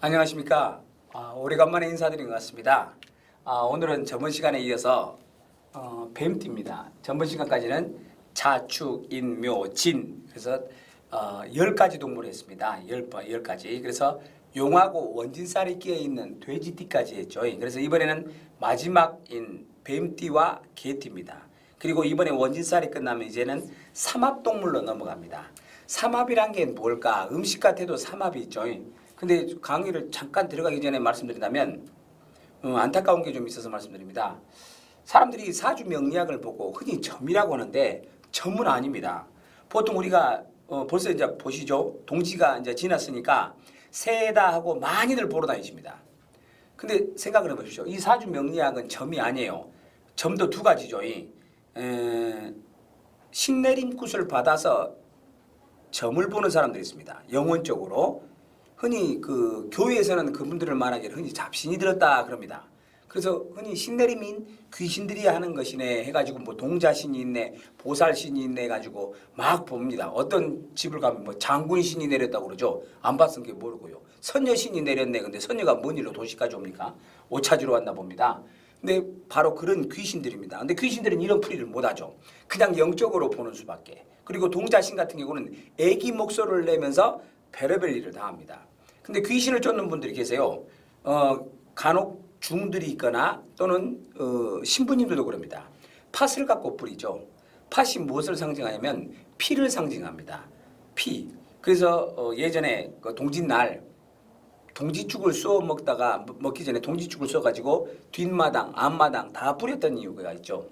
안녕하십니까. 오래간만에 인사드린 것 같습니다. 오늘은 저번 시간에 이어서 뱀띠입니다. 전번 시간까지는 자축, 인묘, 진 그래서 10가지 동물을 했습니다. 10가지. 그래서 용하고 원진살이 끼어있는 돼지띠까지 했죠. 그래서 이번에는 마지막인 뱀띠와 개띠입니다. 그리고 이번에 원진살이 끝나면 이제는 삼합동물로 넘어갑니다. 삼합이란 게 뭘까? 음식 같아도 삼합이 있죠. 근데 강의를 잠깐 들어가기 전에 말씀드린다면 안타까운 게 좀 있어서 말씀드립니다. 사람들이 사주 명리학을 보고 흔히 점이라고 하는데 점은 아닙니다. 보통 우리가 벌써 이제 보시죠. 동지가 이제 지났으니까 새다 하고 많이들 보러 다니십니다. 근데 생각을 해보십시오. 이 사주 명리학은 점이 아니에요. 점도 두 가지죠. 신내림굿을 받아서 점을 보는 사람들이 있습니다. 영혼적으로. 흔히 그 교회에서는 그분들을 말하기를 흔히 잡신이 들었다 그럽니다. 그래서 흔히 신내림인 귀신들이 하는 것이네 해가지고 뭐 동자신이 있네, 보살신이 있네 해가지고 막 봅니다. 어떤 집을 가면 뭐 장군신이 내렸다고 그러죠. 안 봤은 게 모르고요. 선녀신이 내렸네. 근데 선녀가 뭔 일로 도시까지 옵니까? 옷 찾으러 왔나 봅니다. 근데 바로 그런 귀신들입니다. 근데 귀신들은 이런 풀이를 못하죠. 그냥 영적으로 보는 수밖에. 그리고 동자신 같은 경우는 애기 목소리를 내면서 별의별 일을 다 합니다. 근데 귀신을 쫓는 분들이 계세요. 간혹 중들이 있거나 또는 신부님들도 그럽니다. 팥을 갖고 뿌리죠. 팥이 무엇을 상징하냐면 피를 상징합니다. 피. 그래서 예전에 그 동짓날 동지죽을 쏘 먹다가 먹기 전에 동지죽을 쏘가지고 뒷마당, 앞마당 다 뿌렸던 이유가 있죠.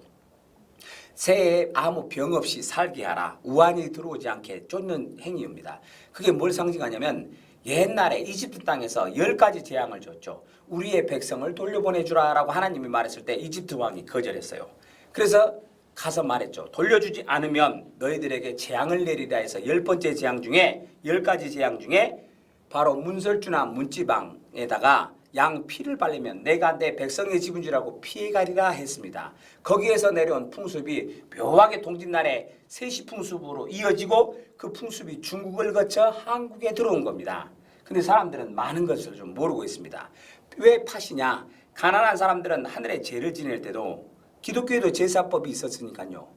새에 아무 병 없이 살게 하라. 우환이 들어오지 않게 쫓는 행위입니다. 그게 뭘 상징하냐면 옛날에 이집트 땅에서 10가지 재앙을 줬죠. 우리의 백성을 돌려보내주라 라고 하나님이 말했을 때 이집트 왕이 거절했어요. 그래서 가서 말했죠. 돌려주지 않으면 너희들에게 재앙을 내리라 해서 10번째 재앙 중에 10가지 재앙 중에 바로 문설주나 문지방에다가 양 피를 바르면 내가 내 백성의 지분주라고 피해가리라 했습니다. 거기에서 내려온 풍습이 묘하게 동짓날에 세시풍습으로 이어지고 그 풍습이 중국을 거쳐 한국에 들어온 겁니다. 근데 사람들은 많은 것을 좀 모르고 있습니다. 왜 팥이냐? 가난한 사람들은 하늘에 제를 지낼 때도 기독교에도 제사법이 있었으니까요.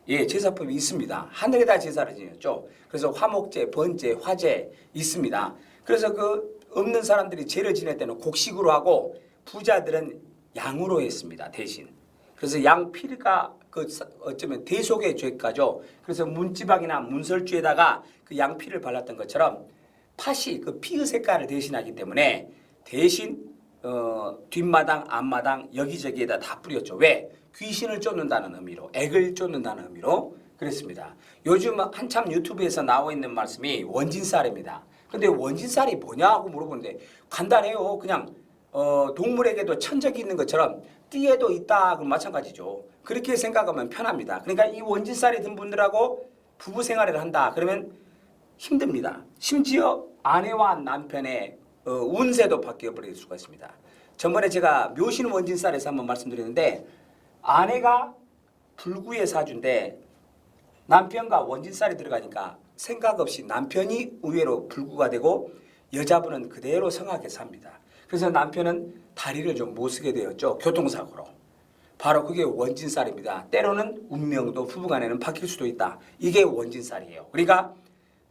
예, 제사법이 있습니다. 하늘에다 제사를 지냈죠. 그래서 화목제, 번제, 화제 있습니다. 그래서 그 없는 사람들이 제를 지낼 때는 곡식으로 하고 부자들은 양으로 했습니다. 대신. 그래서 양 피가 그 어쩌면 대속의 죄가죠. 그래서 문지방이나 문설주에다가 그 양 피를 발랐던 것처럼 팥이 그 피의 색깔을 대신하기 때문에 대신 뒷마당, 앞마당 여기저기에다 다 뿌렸죠. 왜? 귀신을 쫓는다는 의미로, 액을 쫓는다는 의미로 그랬습니다. 요즘 한참 유튜브에서 나와 있는 말씀이 원진살입니다. 근데 원진살이 뭐냐고 물어보는데 간단해요. 그냥 동물에게도 천적이 있는 것처럼 띠에도 있다. 그럼 마찬가지죠. 그렇게 생각하면 편합니다. 그러니까 이 원진살이 든 분들하고 부부 생활을 한다. 그러면 힘듭니다. 심지어 아내와 남편의 운세도 바뀌어 버릴 수가 있습니다. 전번에 제가 묘신 원진살에서 한번 말씀드렸는데 아내가 불구의 사주인데 남편과 원진살이 들어가니까 생각 없이 남편이 의외로 불구가 되고 여자분은 그대로 성하게 삽니다. 그래서 남편은 다리를 좀 못 쓰게 되었죠. 교통사고로. 바로 그게 원진살입니다. 때로는 운명도 부부간에는 바뀔 수도 있다. 이게 원진살이에요. 그러니까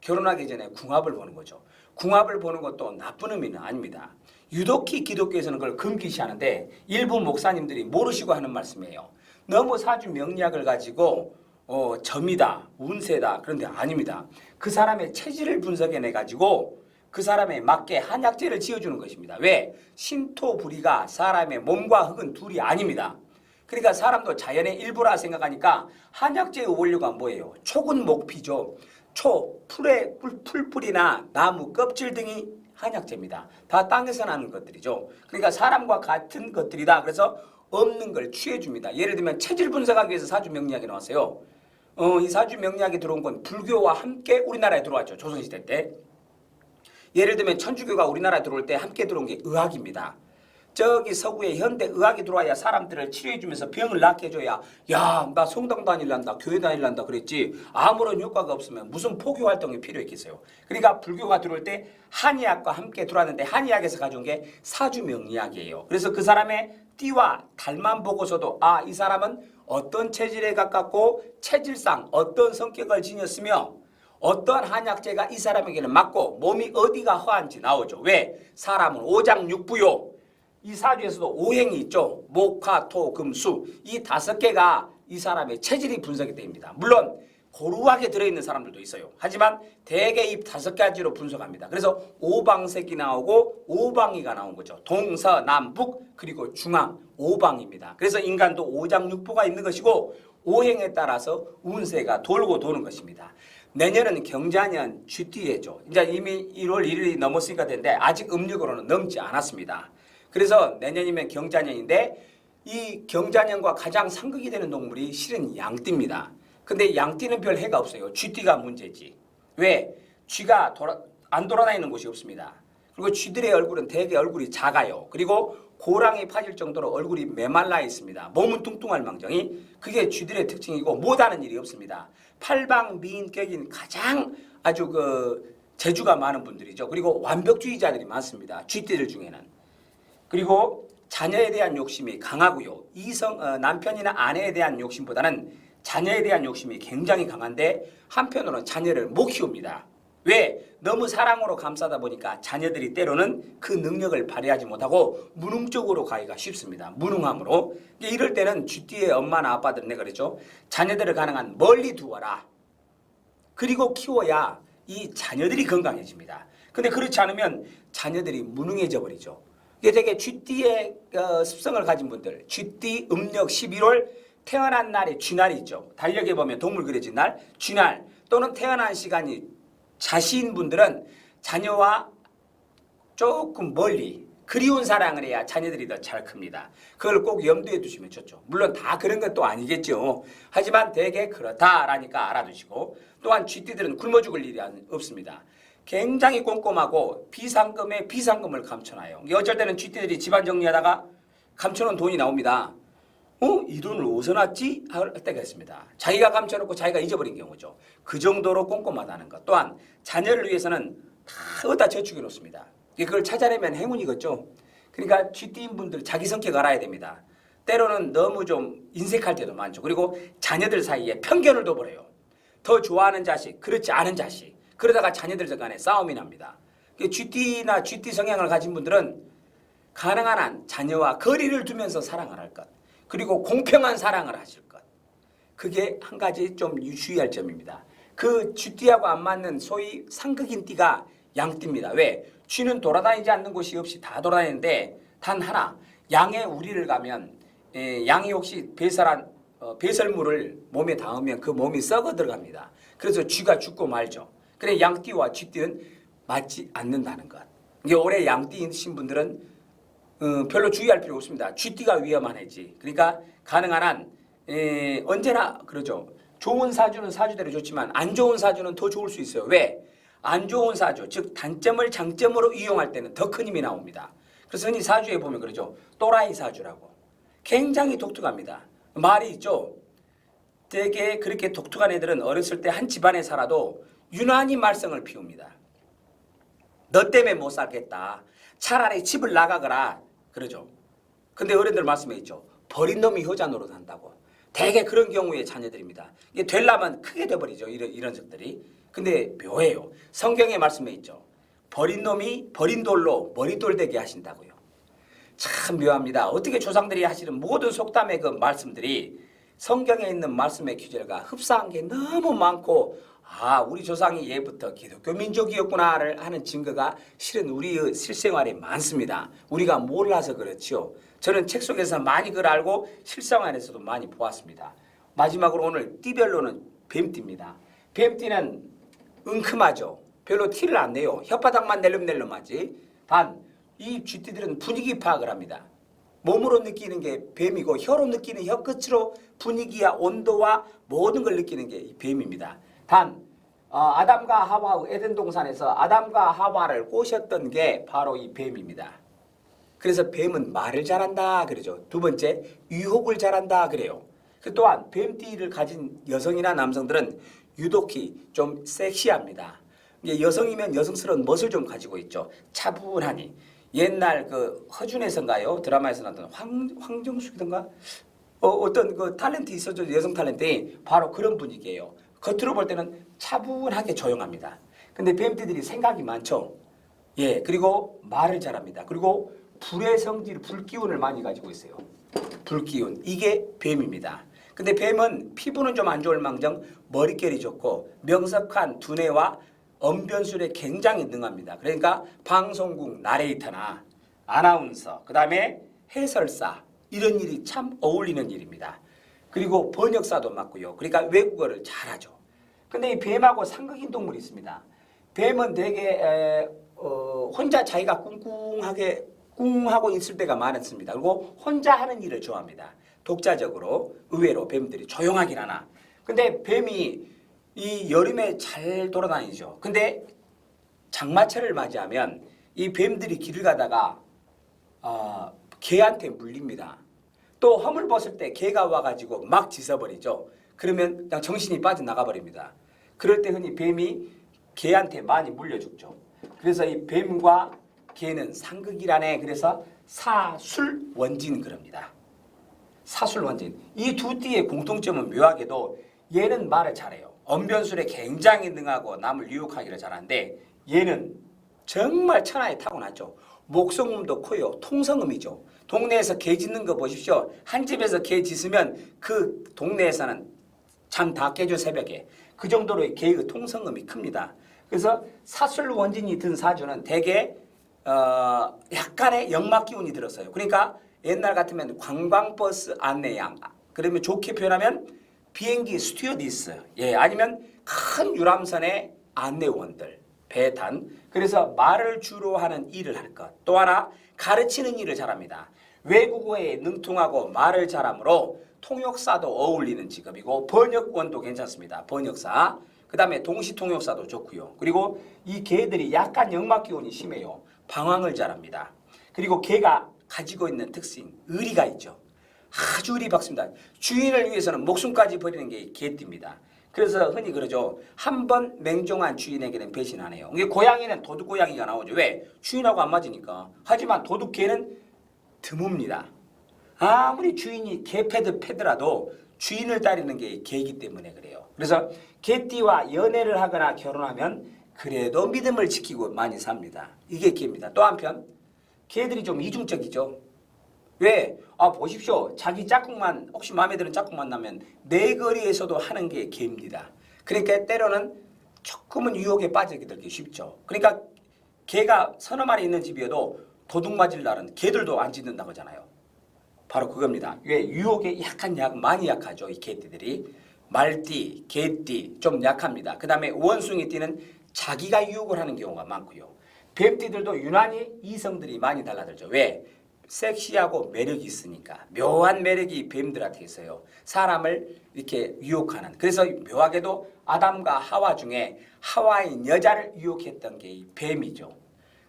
결혼하기 전에 궁합을 보는 거죠. 궁합을 보는 것도 나쁜 의미는 아닙니다. 유독히 기독교에서는 그걸 금기시하는데 일부 목사님들이 모르시고 하는 말씀이에요. 너무 사주 명리학을 가지고 점이다, 운세다. 그런데 아닙니다. 그 사람의 체질을 분석해내 가지고 그 사람에 맞게 한약재를 지어주는 것입니다. 왜? 신토불이가 사람의 몸과 흙은 둘이 아닙니다. 그러니까 사람도 자연의 일부라 생각하니까 한약재의 원료가 뭐예요? 촉은 목피죠. 초, 풀뿌리나 나무 껍질 등이 한약재입니다. 다 땅에서 나는 것들이죠. 그러니까 사람과 같은 것들이다. 그래서 없는 걸 취해줍니다. 예를 들면 체질 분석하기 위해서 사주 명리학이 나왔어요. 이 사주 명리학이 들어온 건 불교와 함께 우리나라에 들어왔죠. 조선시대 때. 예를 들면 천주교가 우리나라에 들어올 때 함께 들어온 게 의학입니다. 저기 서구에 현대 의학이 들어와야 사람들을 치료해주면서 병을 낫게 해줘야 야, 나 성당 다닐란다, 교회 다닐란다 그랬지 아무런 효과가 없으면 무슨 포교 활동이 필요했겠어요. 그러니까 불교가 들어올 때 한의학과 함께 들어왔는데 한의학에서 가져온 게 사주명리학이에요. 그래서 그 사람의 띠와 달만 보고서도 아, 이 사람은 어떤 체질에 가깝고 체질상 어떤 성격을 지녔으며 어떤 한약재가 이 사람에게는 맞고 몸이 어디가 허한지 나오죠. 왜? 사람은 오장육부요. 이 사주에서도 오행이 있죠. 목, 화, 토, 금, 수. 이 5개가 이 사람의 체질이 분석이 됩니다. 물론 고루하게 들어있는 사람들도 있어요. 하지만 대개 이 5가지로 분석합니다. 그래서 오방색이 나오고 오방이가 나온 거죠. 동서남북 그리고 중앙 오방입니다. 그래서 인간도 오장육부가 있는 것이고 오행에 따라서 운세가 돌고 도는 것입니다. 내년은 경자년 쥐띠해죠. 이제 이미 1월 1일이 넘었으니까 되는데 아직 음력으로는 넘지 않았습니다. 그래서 내년이면 경자년인데 이 경자년과 가장 상극이 되는 동물이 실은 양띠입니다. 근데 양띠는 별 해가 없어요. 쥐띠가 문제지. 왜? 쥐가 안 돌아다니는 곳이 없습니다. 그리고 쥐들의 얼굴은 대개 얼굴이 작아요. 그리고 고랑이 파질 정도로 얼굴이 메말라 있습니다. 몸은 뚱뚱할 망정이 그게 쥐들의 특징이고 못하는 일이 없습니다. 팔방미인격인 가장 아주 재주가 많은 분들이죠. 그리고 완벽주의자들이 많습니다. 쥐띠들 중에는. 그리고 자녀에 대한 욕심이 강하고요. 남편이나 아내에 대한 욕심보다는 자녀에 대한 욕심이 굉장히 강한데 한편으로는 자녀를 못 키웁니다. 왜? 너무 사랑으로 감싸다 보니까 자녀들이 때로는 그 능력을 발휘하지 못하고 무능적으로 가기가 쉽습니다. 무능함으로. 이럴 때는 쥐띠의 엄마나 아빠들은 내가 그랬죠. 자녀들을 가능한 멀리 두어라. 그리고 키워야 이 자녀들이 건강해집니다. 근데 그렇지 않으면 자녀들이 무능해져 버리죠. 이게 되게 쥐띠의 습성을 가진 분들, 쥐띠 음력 11월 태어난 날이 쥐날이 있죠. 달력에 보면 동물 그려진 날, 쥐날 또는 태어난 시간이 자신 분들은 자녀와 조금 멀리 그리운 사랑을 해야 자녀들이 더 잘 큽니다. 그걸 꼭 염두에 두시면 좋죠. 물론 다 그런 것도 아니겠죠. 하지만 되게 그렇다라니까 알아두시고 또한 쥐띠들은 굶어 죽을 일이 없습니다. 굉장히 꼼꼼하고 비상금에 비상금을 감춰놔요. 어쩔 때는 쥐띠들이 집안 정리하다가 감춰놓은 돈이 나옵니다. 이 돈을 어디서 났지? 할 때가 있습니다. 자기가 감춰놓고 자기가 잊어버린 경우죠. 그 정도로 꼼꼼하다는 것. 또한 자녀를 위해서는 다 어디다 저축해 놓습니다. 그걸 찾아내면 행운이겠죠. 그러니까 쥐띠인 분들 자기 성격 알아야 됩니다. 때로는 너무 좀 인색할 때도 많죠. 그리고 자녀들 사이에 편견을 둬버려요. 더 좋아하는 자식, 그렇지 않은 자식. 그러다가 자녀들 간에 싸움이 납니다. 쥐띠나 쥐띠 성향을 가진 분들은 가능한 한 자녀와 거리를 두면서 사랑을 할 것. 그리고 공평한 사랑을 하실 것. 그게 한 가지 좀 주의할 점입니다. 그 쥐띠하고 안 맞는 소위 상극인 띠가 양띠입니다. 왜? 쥐는 돌아다니지 않는 곳이 없이 다 돌아다니는데 단 하나, 양의 우리를 가면 양이 혹시 배설물을 몸에 닿으면 그 몸이 썩어 들어갑니다. 그래서 쥐가 죽고 말죠. 그래 양띠와 쥐띠는 맞지 않는다는 것. 이게 올해 양띠이신 분들은 별로 주의할 필요 없습니다. 쥐띠가 위험한 해지. 그러니까 가능한 한 언제나 그러죠. 좋은 사주는 사주대로 좋지만 안 좋은 사주는 더 좋을 수 있어요. 왜? 안 좋은 사주, 즉 단점을 장점으로 이용할 때는 더 큰 힘이 나옵니다. 그래서 흔히 사주에 보면 그러죠. 또라이 사주라고. 굉장히 독특합니다. 말이 있죠. 되게 그렇게 독특한 애들은 어렸을 때 한 집안에 살아도 유난히 말썽을 피웁니다. 너 때문에 못 살겠다. 차라리 집을 나가거라. 그러죠. 근데 어른들 말씀해 있죠. 버린 놈이 효자 노릇한다고. 대개 그런 경우의 자녀들입니다. 이게 되려면 크게 돼버리죠. 이런 적들이. 근데 묘해요. 성경에 말씀해 있죠. 버린 놈이 버린 돌로 머리돌 되게 하신다고요. 참 묘합니다. 어떻게 조상들이 하시는 모든 속담의 그 말씀들이 성경에 있는 말씀의 규절과 흡사한 게 너무 많고 우리 조상이 예부터 기독교 민족이었구나를 하는 증거가 실은 우리의 실생활에 많습니다. 우리가 몰라서 그렇죠. 저는 책 속에서 많이 그걸 알고 실생활에서도 많이 보았습니다. 마지막으로 오늘 띠별로는 뱀띠입니다. 뱀띠는 은큼하죠. 별로 티를 안 내요. 혓바닥만 낼름낼름하지. 단 이 쥐띠들은 분위기 파악을 합니다. 몸으로 느끼는 게 뱀이고 혀로 느끼는 혀끝으로 분위기와 온도와 모든 걸 느끼는 게 이 뱀입니다. 단 아담과 하와 에덴 동산에서 아담과 하와를 꼬셨던 게 바로 이 뱀입니다. 그래서 뱀은 말을 잘한다 그러죠. 두 번째, 유혹을 잘한다 그래요. 그 또한 뱀띠를 가진 여성이나 남성들은 유독히 좀 섹시합니다. 이게 여성이면 여성스러운 멋을 좀 가지고 있죠. 차분하니. 옛날 그 허준에서인가요? 드라마에서 나왔던 황정숙이던가? 어떤 그 탤런트 있었죠. 여성 탤런트. 바로 그런 분위기예요. 겉으로 볼 때는 차분하게 조용합니다. 근데 뱀띠들이 생각이 많죠. 예, 그리고 말을 잘합니다. 그리고 불의 성질, 불기운을 많이 가지고 있어요. 불기운. 이게 뱀입니다. 근데 뱀은 피부는 좀 안 좋을 망정 머릿결이 좋고 명석한 두뇌와 언변술에 굉장히 능합니다. 그러니까 방송국 나레이터나 아나운서, 그 다음에 해설사 이런 일이 참 어울리는 일입니다. 그리고 번역사도 맡고요. 그러니까 외국어를 잘하죠. 근데 이 뱀하고 상극인 동물이 있습니다. 뱀은 되게 혼자 자기가 꿍하고 있을 때가 많았습니다. 그리고 혼자 하는 일을 좋아합니다. 독자적으로 의외로 뱀들이 조용하긴 하나. 근데 뱀이 이 여름에 잘 돌아다니죠. 근데 장마철을 맞이하면 이 뱀들이 길을 가다가 개한테 물립니다. 또 허물 벗을 때 개가 와가지고 막 짖어버리죠. 그러면 그냥 정신이 빠져나가 버립니다. 그럴 때 흔히 뱀이 개한테 많이 물려 죽죠. 그래서 이 뱀과 개는 상극이라네. 그래서 사술원진 그럽니다. 사술원진. 이 두 띠의 공통점은 묘하게도 얘는 말을 잘해요. 언변술에 굉장히 능하고 남을 유혹하기를 잘하는데 얘는 정말 천하에 타고났죠. 목성음도 커요. 통성음이죠. 동네에서 개 짖는 거 보십시오. 한 집에서 개 짖으면 그 동네에서는 잠 다 깨죠, 새벽에. 그 정도로 개의 통성음이 큽니다. 그래서 사술원진이 든 사주는 대개 약간의 역막 기운이 들었어요. 그러니까 옛날 같으면 관광버스 안내양, 그러면 좋게 표현하면 비행기 스튜어디스, 예, 아니면 큰 유람선의 안내원들, 배단. 그래서 말을 주로 하는 일을 할 것. 또 하나 가르치는 일을 잘합니다. 외국어에 능통하고 말을 잘하므로 통역사도 어울리는 직업이고 번역원도 괜찮습니다. 번역사. 그 다음에 동시통역사도 좋고요. 그리고 이 개들이 약간 역막 기운이 심해요. 방황을 잘합니다. 그리고 개가 가지고 있는 특징, 의리가 있죠. 아주 의리 박습니다. 주인을 위해서는 목숨까지 버리는 게 개띠입니다. 그래서 흔히 그러죠. 한 번 맹종한 주인에게는 배신 안 해요. 이게 고양이는 도둑고양이가 나오죠. 왜? 주인하고 안 맞으니까. 하지만 도둑개는 드뭅니다. 아무리 주인이 개패더라도 주인을 따르는 게 개이기 때문에 그래요. 그래서 개띠와 연애를 하거나 결혼하면 그래도 믿음을 지키고 많이 삽니다. 이게 개입니다. 또 한편 개들이 좀 이중적이죠. 왜? 보십시오. 자기 짝꿍만 혹시 마음에 드는 짝꿍 만나면 내 거리에서도 하는 게 개입니다. 그러니까 때로는 조금은 유혹에 빠지게 되기 쉽죠. 그러니까 개가 서너 마리 있는 집이어도 도둑 맞을 날은 개들도 안 짖는다고 하잖아요. 바로 그겁니다. 왜? 유혹에 많이 약하죠. 이 개띠들이. 말띠, 개띠 좀 약합니다. 그 다음에 원숭이띠는 자기가 유혹을 하는 경우가 많고요. 뱀띠들도 유난히 이성들이 많이 달라들죠. 왜? 섹시하고 매력이 있으니까. 묘한 매력이 뱀들한테 있어요. 사람을 이렇게 유혹하는. 그래서 묘하게도 아담과 하와 중에 하와인 여자를 유혹했던 게 이 뱀이죠.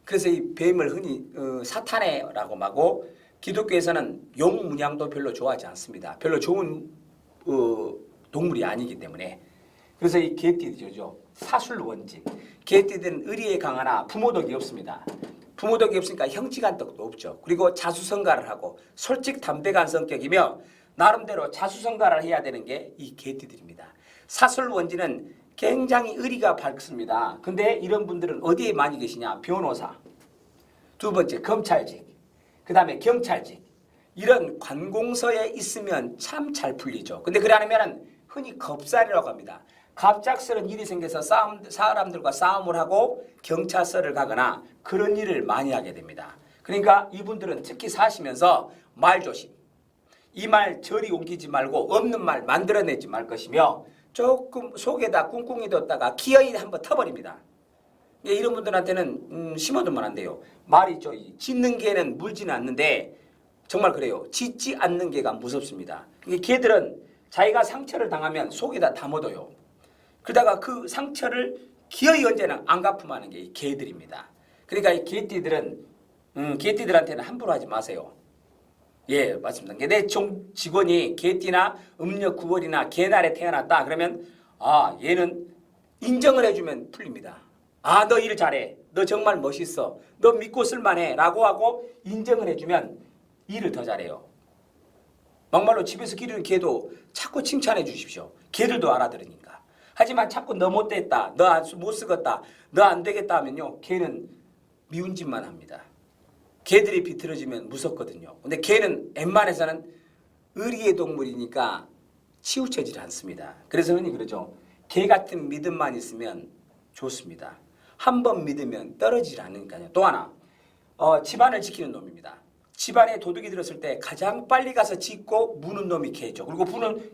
그래서 이 뱀을 흔히 사탄해라고 하고 기독교에서는 용 문양도 별로 좋아하지 않습니다. 별로 좋은 동물이 아니기 때문에. 그래서 이 개띠들이죠. 사술원진. 개띠들은 의리에 강하나 부모덕이 없습니다. 부모덕이 없으니까 형제간덕도 없죠. 그리고 자수성가를 하고 솔직담백한 성격이며 나름대로 자수성가를 해야 되는 게 이 개띠들입니다. 사술원진은 굉장히 의리가 밝습니다. 근데 이런 분들은 어디에 많이 계시냐? 변호사, 두 번째 검찰직, 그 다음에 경찰직, 이런 관공서에 있으면 참 잘 풀리죠. 근데 그래 않으면 흔히 겁살이라고 합니다. 갑작스런 일이 생겨서 사람들과 싸움을 하고 경찰서를 가거나 그런 일을 많이 하게 됩니다. 그러니까 이분들은 특히 사시면서 말 조심. 이 말 저리 옮기지 말고 없는 말 만들어내지 말 것이며 조금 속에다 꿍꿍이 뒀다가 기어이 한번 터버립니다. 이런 분들한테는 심어두면 안 돼요. 말이 있죠. 짖는 개는 물지는 않는데 정말 그래요. 짖지 않는 개가 무섭습니다. 개들은 자기가 상처를 당하면 속에다 담아둬요. 그러다가 그 상처를 기어이 언제나 안 갚음하는 게 이 개들입니다. 그러니까 이 개띠들은 개띠들한테는 함부로 하지 마세요. 예, 맞습니다. 내 직원이 개띠나 음력 9월이나 개날에 태어났다. 그러면 얘는 인정을 해주면 풀립니다. 너 일 잘해. 너 정말 멋있어. 너 믿고 쓸만해. 라고 하고 인정을 해주면 일을 더 잘해요. 막말로 집에서 기르는 개도 자꾸 칭찬해 주십시오. 개들도 알아들으니까. 하지만 자꾸 너 못됐다. 너 못 쓰겠다. 너 안 되겠다 하면요. 개는 미운 짓만 합니다. 개들이 비틀어지면 무섭거든요. 근데 개는 웬만해서는 의리의 동물이니까 치우쳐지지 않습니다. 그래서 흔히 그러죠. 개 같은 믿음만 있으면 좋습니다. 한 번 믿으면 떨어지지 않으니까요. 또 하나, 집안을 지키는 놈입니다. 집안에 도둑이 들었을 때 가장 빨리 가서 짖고 무는 놈이 개죠. 그리고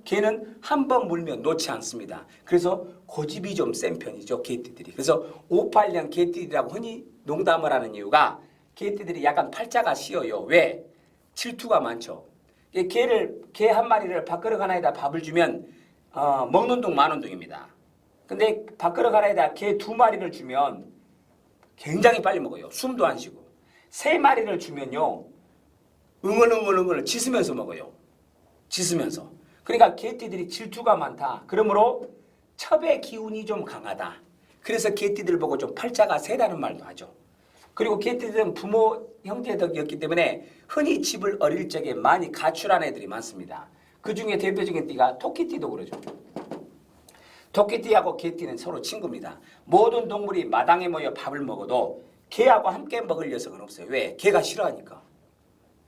개는 한 번 물면 놓지 않습니다. 그래서 고집이 좀 센 편이죠. 개띠들이. 그래서 58년 개띠들이라고 흔히 농담을 하는 이유가 개띠들이 약간 팔자가 씌어요. 왜? 질투가 많죠. 개 한 마리를 밥그릇 하나에다 밥을 주면 먹는 둥 마는 둥입니다. 근데 밥그릇 하나에다 개 2마리를 주면 굉장히 빨리 먹어요. 숨도 안 쉬고. 3마리를 주면요. 응얼응얼 짖으면서 먹어요. 짖으면서. 그러니까 개띠들이 질투가 많다. 그러므로 첩의 기운이 좀 강하다. 그래서 개띠들 보고 좀 팔자가 세다는 말도 하죠. 그리고 개띠들은 부모 형제 덕이었기 때문에 흔히 집을 어릴 적에 많이 가출한 애들이 많습니다. 그 중에 대표적인 띠가 토끼띠도 그러죠. 토끼띠하고 개띠는 서로 친구입니다. 모든 동물이 마당에 모여 밥을 먹어도 개하고 함께 먹을 녀석은 없어요. 왜? 개가 싫어하니까.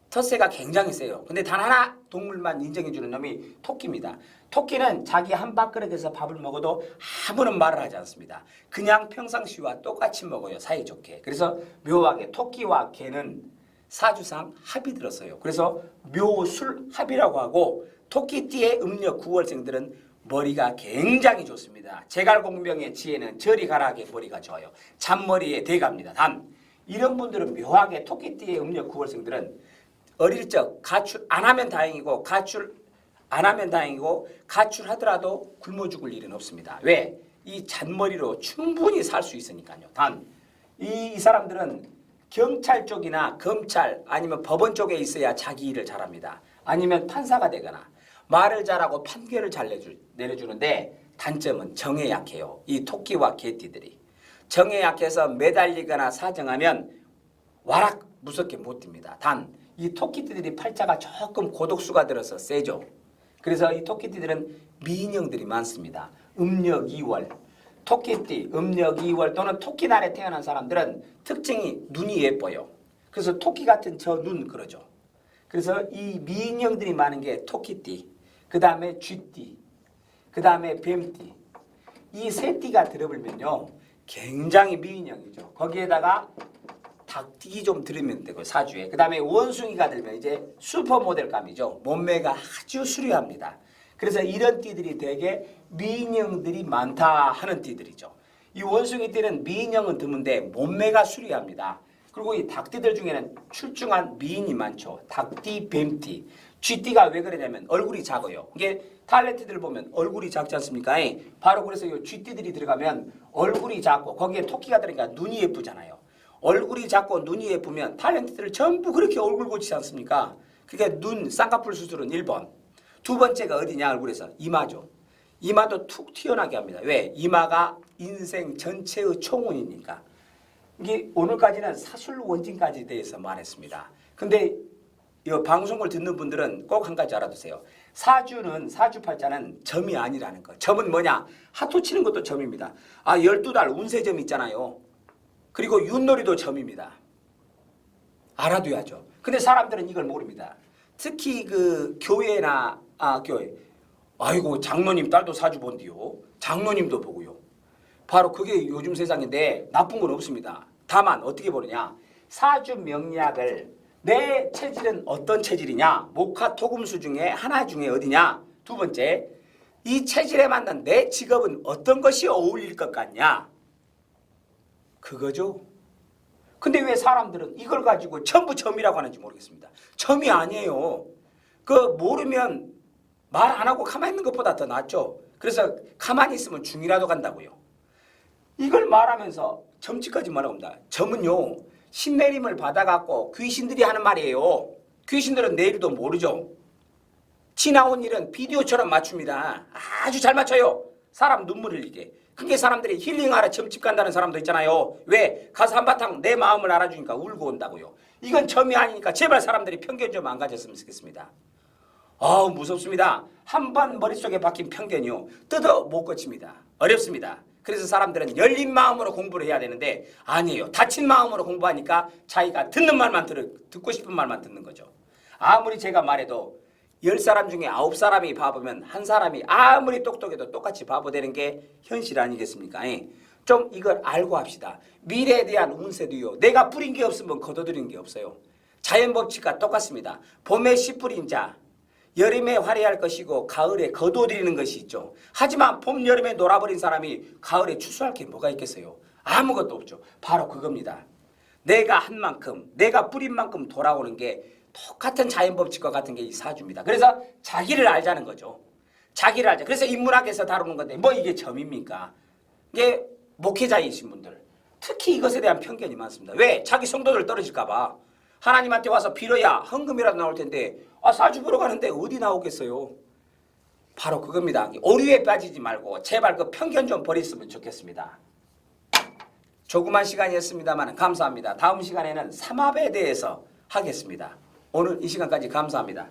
텃세가 굉장히 세요. 근데 단 하나 동물만 인정해주는 놈이 토끼입니다. 토끼는 자기 한 밥그릇에서 밥을 먹어도 아무런 말을 하지 않습니다. 그냥 평상시와 똑같이 먹어요. 사이좋게. 그래서 묘하게 토끼와 개는 사주상 합이 들었어요. 그래서 묘술합이라고 하고 토끼띠의 음력 9월생들은 머리가 굉장히 좋습니다. 제갈공명의 지혜는 저리 가라하게 머리가 좋아요. 잔머리에 대갑니다. 단 이런 분들은 묘하게 토끼띠의 음력 9월생들은 어릴 적 가출 안 하면 다행이고 가출하더라도 굶어 죽을 일은 없습니다. 왜? 이 잔머리로 충분히 살 수 있으니까요. 단 이 사람들은 경찰 쪽이나 검찰 아니면 법원 쪽에 있어야 자기 일을 잘합니다. 아니면 판사가 되거나 말을 잘하고 판결을 잘 내려주는데 단점은 정에 약해요. 이 토끼와 개띠들이. 정에 약해서 매달리거나 사정하면 와락 무섭게 못 듭니다. 단 이 토끼띠들이 팔자가 조금 고독수가 들어서 세죠. 그래서 이 토끼띠들은 미인형들이 많습니다. 음력 2월, 토끼띠, 음력 2월 또는 토끼날에 태어난 사람들은 특징이 눈이 예뻐요. 그래서 토끼 같은 저 눈 그러죠. 그래서 이 미인형들이 많은 게 토끼띠, 그 다음에 쥐띠, 그 다음에 뱀띠. 이 세 띠가 들어보면요. 굉장히 미인형이죠. 거기에다가 닭띠 좀 들으면 되고 사주에. 그 다음에 원숭이가 들면 이제 슈퍼모델감이죠. 몸매가 아주 수려합니다. 그래서 이런 띠들이 되게 미인형들이 많다 하는 띠들이죠. 이 원숭이 띠는 미인형은 드문데 몸매가 수려합니다. 그리고 이 닭띠들 중에는 출중한 미인이 많죠. 닭띠, 뱀띠. 쥐띠가 왜 그러냐면 얼굴이 작아요. 이게 탤런트들 보면 얼굴이 작지 않습니까? 바로 그래서 이 쥐띠들이 들어가면 얼굴이 작고 거기에 토끼가 들어가니까 눈이 예쁘잖아요. 얼굴이 작고 눈이 예쁘면 탤런트들 전부 그렇게 얼굴 고치지 않습니까? 그러니까 눈 쌍꺼풀 수술은 1번. 두 번째가 어디냐 얼굴에서 이마죠. 이마도 툭 튀어나게 합니다. 왜? 이마가 인생 전체의 총운이니까. 이게 오늘까지는 사술 원진까지 대해서 말했습니다. 근데 이 방송을 듣는 분들은 꼭 한 가지 알아두세요. 사주팔자는 점이 아니라는 거. 점은 뭐냐? 하토 치는 것도 점입니다. 12달 운세점 있잖아요. 그리고 윷놀이도 점입니다. 알아둬야죠. 근데 사람들은 이걸 모릅니다. 특히 그 교회나 교회. 아이고 장로님 딸도 사주 본디요. 장로님도 보고요. 바로 그게 요즘 세상인데 나쁜 건 없습니다. 다만 어떻게 보느냐. 사주 명리학을 내 체질은 어떤 체질이냐. 목화토금수 중에 하나 중에 어디냐. 두 번째, 이 체질에 맞는 내 직업은 어떤 것이 어울릴 것 같냐. 그거죠. 근데 왜 사람들은 이걸 가지고 전부 점이라고 하는지 모르겠습니다. 점이 아니에요. 그 모르면 말 안 하고 가만히 있는 것보다 더 낫죠. 그래서 가만히 있으면 중이라도 간다고요. 이걸 말하면서 점치까지 말합니다. 점은요. 신내림을 받아갖고 귀신들이 하는 말이에요. 귀신들은 내일도 모르죠. 지나온 일은 비디오처럼 맞춥니다. 아주 잘 맞춰요. 사람 눈물 흘리게. 그게 사람들이 힐링하러 점집 간다는 사람도 있잖아요. 왜? 가서 한바탕 내 마음을 알아주니까 울고 온다고요. 이건 점이 아니니까 제발 사람들이 편견 좀 안 가졌으면 좋겠습니다. 무섭습니다. 한 번 머릿속에 박힌 편견이요. 뜯어 못 고칩니다. 어렵습니다. 그래서 사람들은 열린 마음으로 공부를 해야 되는데 아니에요. 닫힌 마음으로 공부하니까 자기가 듣는 말만 듣고 싶은 말만 듣는 거죠. 아무리 제가 말해도 10사람 중에 9사람이 바보면 한 사람이 아무리 똑똑해도 똑같이 바보 되는 게 현실 아니겠습니까? 좀 이걸 알고 합시다. 미래에 대한 운세도요. 내가 뿌린 게 없으면 거둬들이는 게 없어요. 자연 법칙과 똑같습니다. 봄에 씨 뿌린 자, 여름에 화려할 것이고 가을에 거둬들이는 것이 있죠. 하지만 봄, 여름에 놀아버린 사람이 가을에 추수할 게 뭐가 있겠어요? 아무것도 없죠. 바로 그겁니다. 내가 한 만큼, 내가 뿌린 만큼 돌아오는 게 똑같은 자연 법칙과 같은 게 이 사주입니다. 그래서 자기를 알자는 거죠. 자기를 알자. 그래서 인문학에서 다루는 건데 뭐 이게 점입니까? 이게 목회자이신 분들 특히 이것에 대한 편견이 많습니다. 왜? 자기 성도들 떨어질까 봐. 하나님한테 와서 빌어야 헌금이라도 나올 텐데 사주 보러 가는데 어디 나오겠어요? 바로 그겁니다. 오류에 빠지지 말고 제발 그 편견 좀 버렸으면 좋겠습니다. 조그만 시간이었습니다만 감사합니다. 다음 시간에는 삼합에 대해서 하겠습니다. 오늘 이 시간까지 감사합니다.